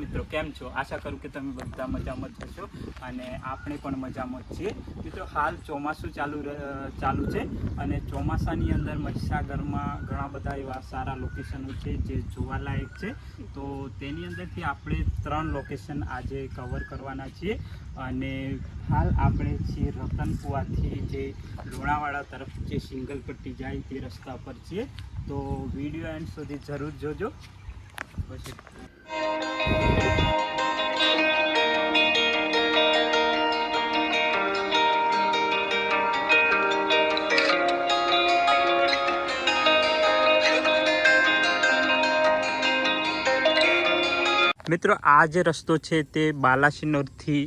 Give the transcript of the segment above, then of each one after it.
મિત્રો, કેમ છો? આશા કરું કે તમે બધા મજામાં જ હશો અને આપણે પણ મજામાં જ છીએ. મિત્રો, હાલ ચોમાસું ચાલુ છે અને ચોમાસાની અંદર મહીસાગરમાં ઘણા બધા એવા સારા લોકેશનો છે જે જોવાલાયક છે. તો તેની અંદરથી આપણે 3 લોકેશન આજે કવર કરવાના છીએ અને હાલ આપણે છીએ રતનપુરાથી જે લુણાવાડા તરફ જે સિંગલ પટ્ટી જાય તે રસ્તા પર છીએ. તો વિડીયો એન્ડ સુધી જરૂર જોજો. પછી મિત્રો, આ જે રસ્તો છે તે બાલાસિનોરથી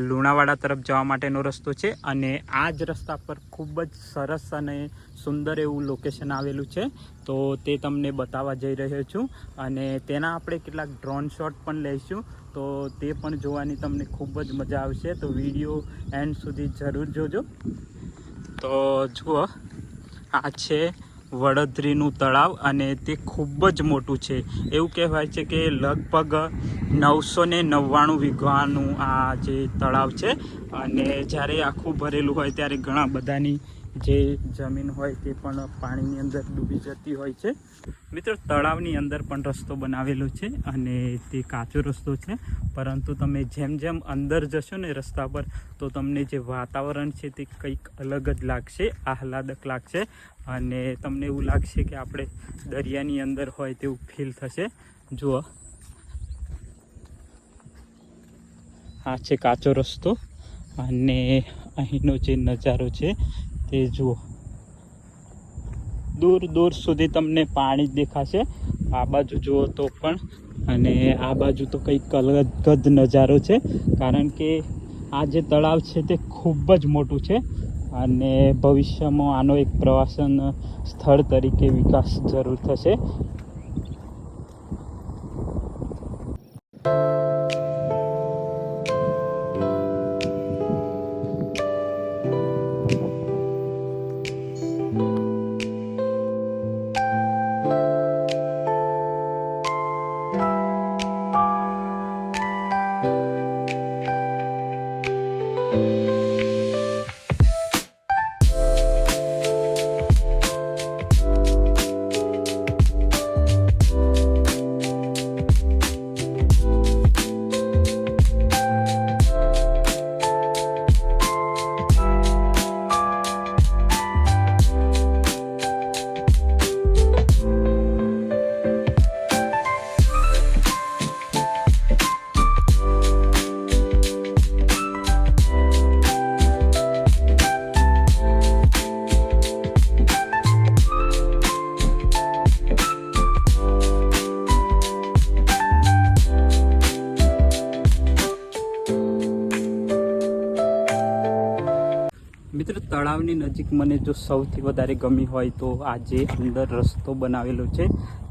લુણાવાડા તરફ જવા માટેનો રસ્તો છે અને આ જ રસ્તા પર ખૂબ જ સરસ અને સુંદર એવું લોકેશન આવેલું છે. તો તે તમને બતાવવા જઈ રહ્યો છું અને તેના આપણે કેટલાક ડ્રોન શોટ પણ લઈશું. તો તે પણ જોવાની તમને ખૂબ જ મજા આવશે. તો વિડીયો એન્ડ સુધી જરૂર જોજો. તો જુઓ, આ છે વડોદરીનું તળાવ અને તે ખૂબ જ મોટું છે. એવું કહેવાય છે કે લગભગ 999 વીઘાનું આ જે તળાવ છે અને જ્યારે આખું ભરેલું હોય ત્યારે ઘણા બધાની જે જમીન હોય તે પણ પાણીની અંદર ડૂબી જતી હોય છે. મિત્રો, તળાવની અંદર પણ રસ્તો બનાવેલો છે અને તે કાચો રસ્તો છે, પરંતુ તમે જેમ જેમ અંદર જશો ને રસ્તા પર તો તમને જે વાતાવરણ છે તે કંઈક અલગ જ લાગશે, આહલાદક લાગશે અને તમને એવું લાગશે કે આપણે દરિયાની અંદર હોય તેવું ફીલ થશે. જુઓ, આ છે કાચો રસ્તો અને અહીંનો જે નજારો છે તે જુઓ. દૂર દૂર સુધી તમને પાણી જ દેખાશે. આ બાજુ જુઓ તો પણ, અને આ બાજુ તો કંઈક અલગ જ નજારો છે, કારણ કે આ જે તળાવ છે તે ખૂબ જ મોટું છે અને ભવિષ્યમાં આનો એક પ્રવાસન સ્થળ તરીકે વિકાસ જરૂર થશે. મિત્રો, તળાવની નજીક મને જો સૌથી વધારે ગમી હોય તો આ જે અંદર રસ્તો બનાવેલો છે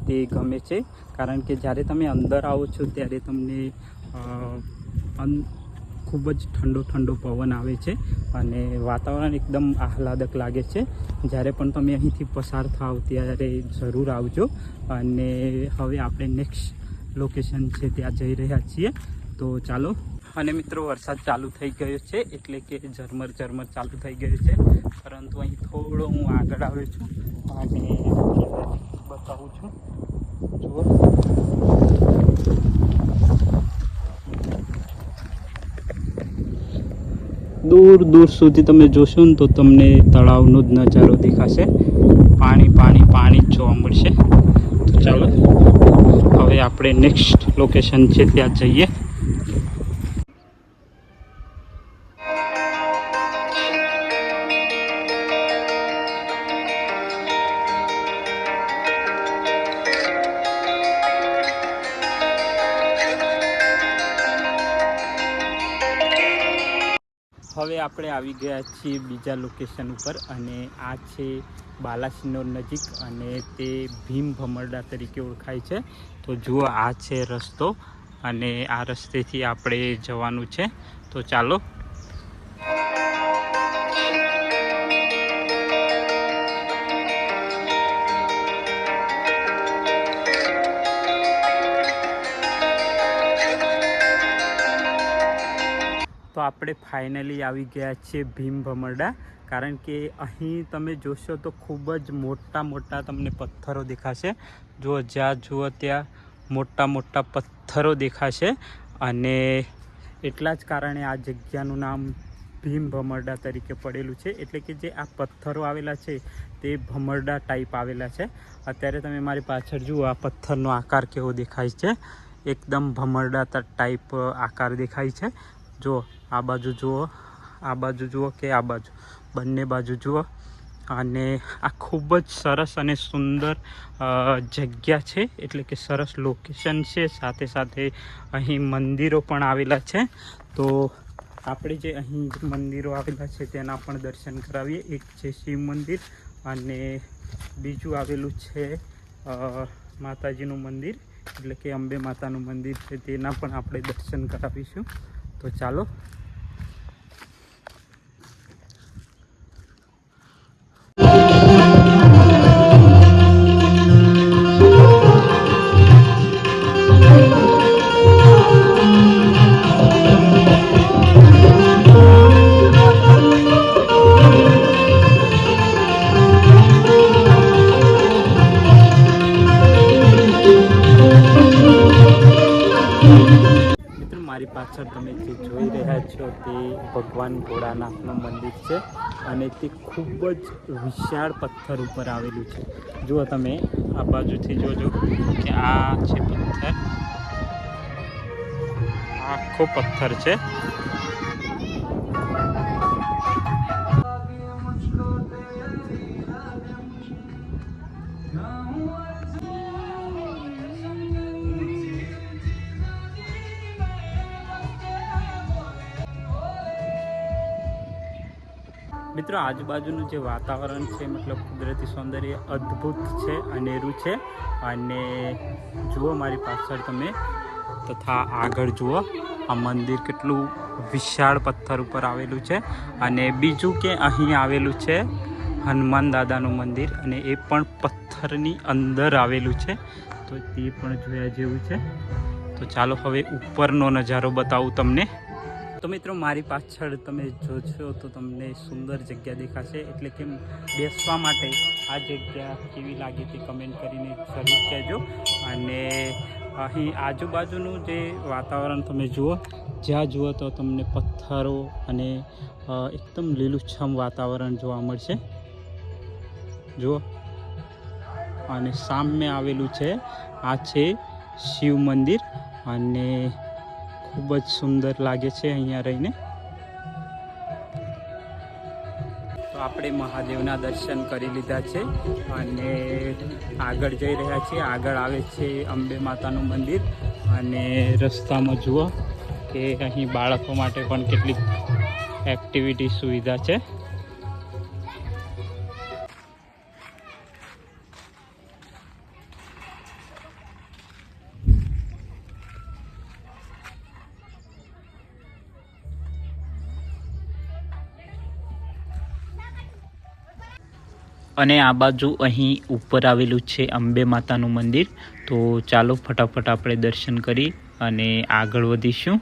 તે ગમે છે, કારણ કે જ્યારે તમે અંદર આવો છો ત્યારે તમને ખૂબ જ ઠંડો પવન આવે છે અને વાતાવરણ એકદમ આહલાદક લાગે છે. જ્યારે પણ તમે અહીંથી પસાર થાવ ત્યારે જરૂર આવજો. અને હવે આપણે નેક્સ્ટ લોકેશન છે ત્યાં જઈ રહ્યા છીએ. તો ચાલો. અને મિત્રો, વરસાદ ચાલુ થઈ ગયો છે, એટલે કે ઝરમર ચાલુ થઈ ગયું છે, પરંતુ અહીં થોડો હું આગળ આવ્યો છું અને બતાવું છું. જુઓ, દૂર દૂર સુધી તમે જોશો ને તો તમને તળાવનો જ નજારો દેખાશે. પાણી જોવા મળશે. તો ચાલો, હવે આપણે નેક્સ્ટ લોકેશન છે ત્યાં જઈએ. હવે આપણે આવી ગયા છીએ બીજા લોકેશન ઉપર અને આ છે બાલાસિનોર નજીક અને તે ભીમ ભમરડા તરીકે ઓળખાય છે. તો જુઓ, આ છે રસ્તો અને આ રસ્તેથી આપણે જવાનું છે. તો ચાલો. આપણે ફાઇનલી આવી ગયા છીએ ભીમ ભમરડા, કારણ કે અહીં તમે જોશો તો ખૂબ જ મોટા મોટા તમને પથ્થરો દેખાશે. જો જ્યાં જુઓ ત્યાં મોટા મોટા પથ્થરો દેખાશે, અને એટલા જ કારણે આ જગ્યાનું નામ ભીમ ભમરડા તરીકે પડેલું છે. એટલે કે જે આ પથ્થરો આવેલા છે તે ભમરડા ટાઈપ આવેલા છે. અત્યારે તમે મારી પાછળ જુઓ, આ પથ્થરનો આકાર કેવો દેખાય છે, એકદમ ભમરડા ટાઈપ આકાર દેખાય છે. જો આ બાજુ જુઓ, આ બાજુ જુઓ કે આ બાજુ, બંને બાજુ જુઓ. અને આ ખૂબ જ સરસ અને સુંદર જગ્યા છે, એટલે કે સરસ લોકેશન છે. સાથે સાથે અહીં મંદિરો પણ આવેલા છે. તો આપણે જે અહીં મંદિરો આવેલા છે તેના પણ દર્શન કરાવીએ. એક છે શિવ મંદિર અને બીજું આવેલું છે માતાજીનું મંદિર, એટલે કે અંબે માતાનું મંદિર છે, તેના પણ આપણે દર્શન કરાવીશું. તો ચાલો. મારી પાછળ તમે જે જોઈ રહ્યા છો તે ભગવાન ભોળાનાથનું મંદિર છે, અને તે ખૂબ જ વિશાળ પથ્થર ઉપર આવેલું છે. જુઓ તમે આ બાજુથી જોજો કે આ છે પથ્થર, આખો પથ્થર છે. મિત્રો, આજુબાજુનું જે વાતાવરણ છે, મતલબ કુદરતી સૌંદર્ય અદ્ભુત છે, અનેરું છે. અને જુઓ મારી પાછળ તમે, તથા આગળ જુઓ આ મંદિર કેટલું વિશાળ પથ્થર ઉપર આવેલું છે. અને બીજું કે અહીં આવેલું છે હનુમાન દાદાનું મંદિર, અને એ પણ પથ્થરની અંદર આવેલું છે. તો તે પણ જોયા જેવું છે. તો ચાલો હવે ઉપરનો નજારો બતાવું તમને. તો મિત્રો, મારી પાછળ તમે જોશો તો તમને સુંદર જગ્યા દેખાશે, એટલે કે બેસવા માટે આ જગ્યા કેવી લાગે તે કમેન્ટ કરીને જરૂર કહેજો. અને અહીં આજુબાજુનું જે વાતાવરણ તમે જુઓ, જ્યાં જુઓ તો તમને પથ્થરો અને એકદમ લીલુંછમ વાતાવરણ જોવા મળશે. જુઓ, અને સામે આવેલું છે, આ છે શિવ મંદિર, અને ખૂબ જ સુંદર લાગે છે અહીંયા રહીને. તો આપણે મહાદેવના દર્શન કરી લીધા છે, અને આગળ જઈ રહ્યા છીએ. આગળ આવે છે અંબે માતાનું મંદિર, અને રસ્તામાં જુઓ કે અહીં બાળકો માટે પણ કેટલીક એક્ટિવિટી સુવિધા છે. અને આ બાજુ અહીં ઉપર આવેલું છે અંબે માતાનું મંદિર. તો ચાલો ફટાફટ આપણે દર્શન કરી અને આગળ વધીશું.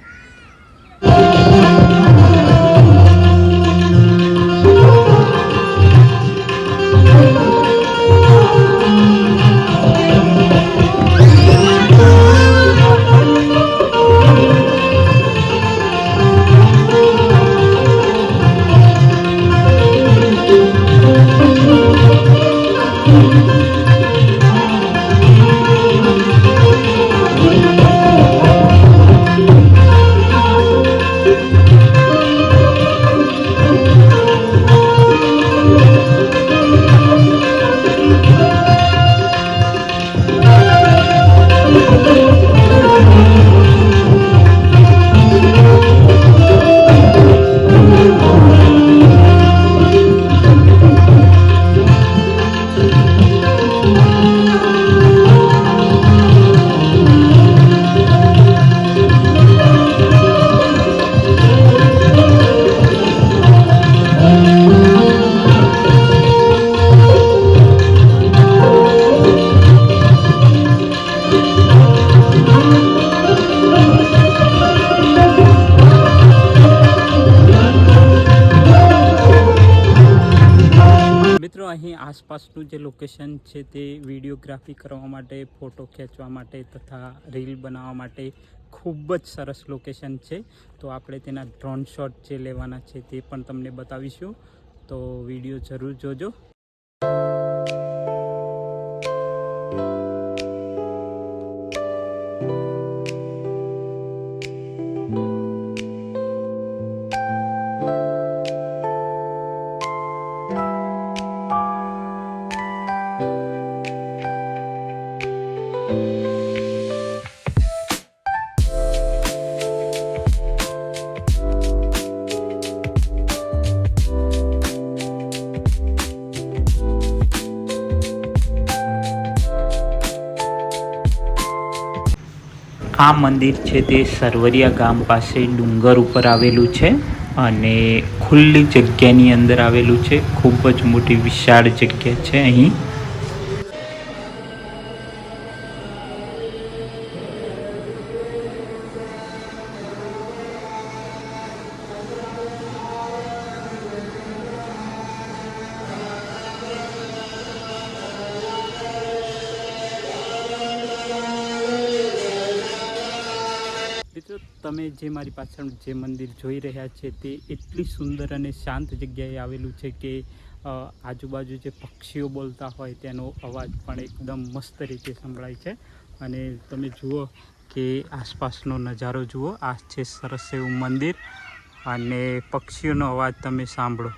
આસપાસનું જે લોકેશન છે તે વિડીયોગ્રાફી કરવા માટે, ફોટો ખેંચવા માટે તથા રીલ બનાવવા માટે ખૂબ જ સરસ લોકેશન છે. તો આપણે તેના ડ્રોન શોટ જે લેવાના છે તે પણ તમને બતાવીશું, તો વિડીયો જરૂર જોજો. આ મંદિર છે તે સરવરિયા ગામ પાસે ડુંગર ઉપર આવેલું છે અને ખુલ્લી જગ્યાની અંદર આવેલું છે. ખૂબ જ મોટી વિશાળ જગ્યા છે અહીં. મિત્રો, તમે જે મારી પાછળ જે મંદિર જોઈ રહ્યા છે તે એટલી સુંદર અને શાંત જગ્યાએ આવેલું છે કે આજુબાજુ જે પક્ષીઓ બોલતા હોય તેનો અવાજ પણ એકદમ મસ્ત રીતે સંભળાય છે. અને તમે જુઓ કે આસપાસનો નજારો જુઓ. આ છે સરસ એવું મંદિર અને પક્ષીઓનો અવાજ તમે સાંભળો.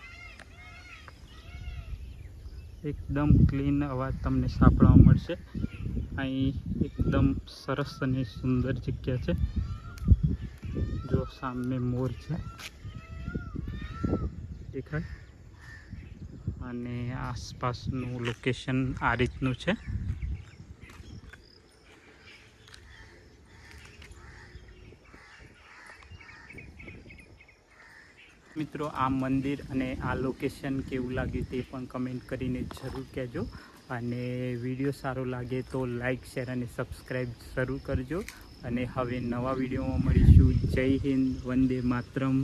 એકદમ ક્લીન અવાજ તમને સાંભળવા મળશે. અહીં એકદમ સરસ અને સુંદર જગ્યા છે. જો સામે મોર છે દેખાય, અને આસપાસનું લોકેશન આ રીતનું છે. મિત્રો, આ મંદિર અને આ લોકેશન કેવું લાગ્યું તે પણ કમેન્ટ કરીને જરૂર કહેજો. અને વિડીયો સારો લાગે તો લાઈક, શેર અને સબસ્ક્રાઈબ જરૂર કરજો. અને હવે નવા વિડીયોમાં મળીશું. જય હિન્દ, વંદે માતરમ.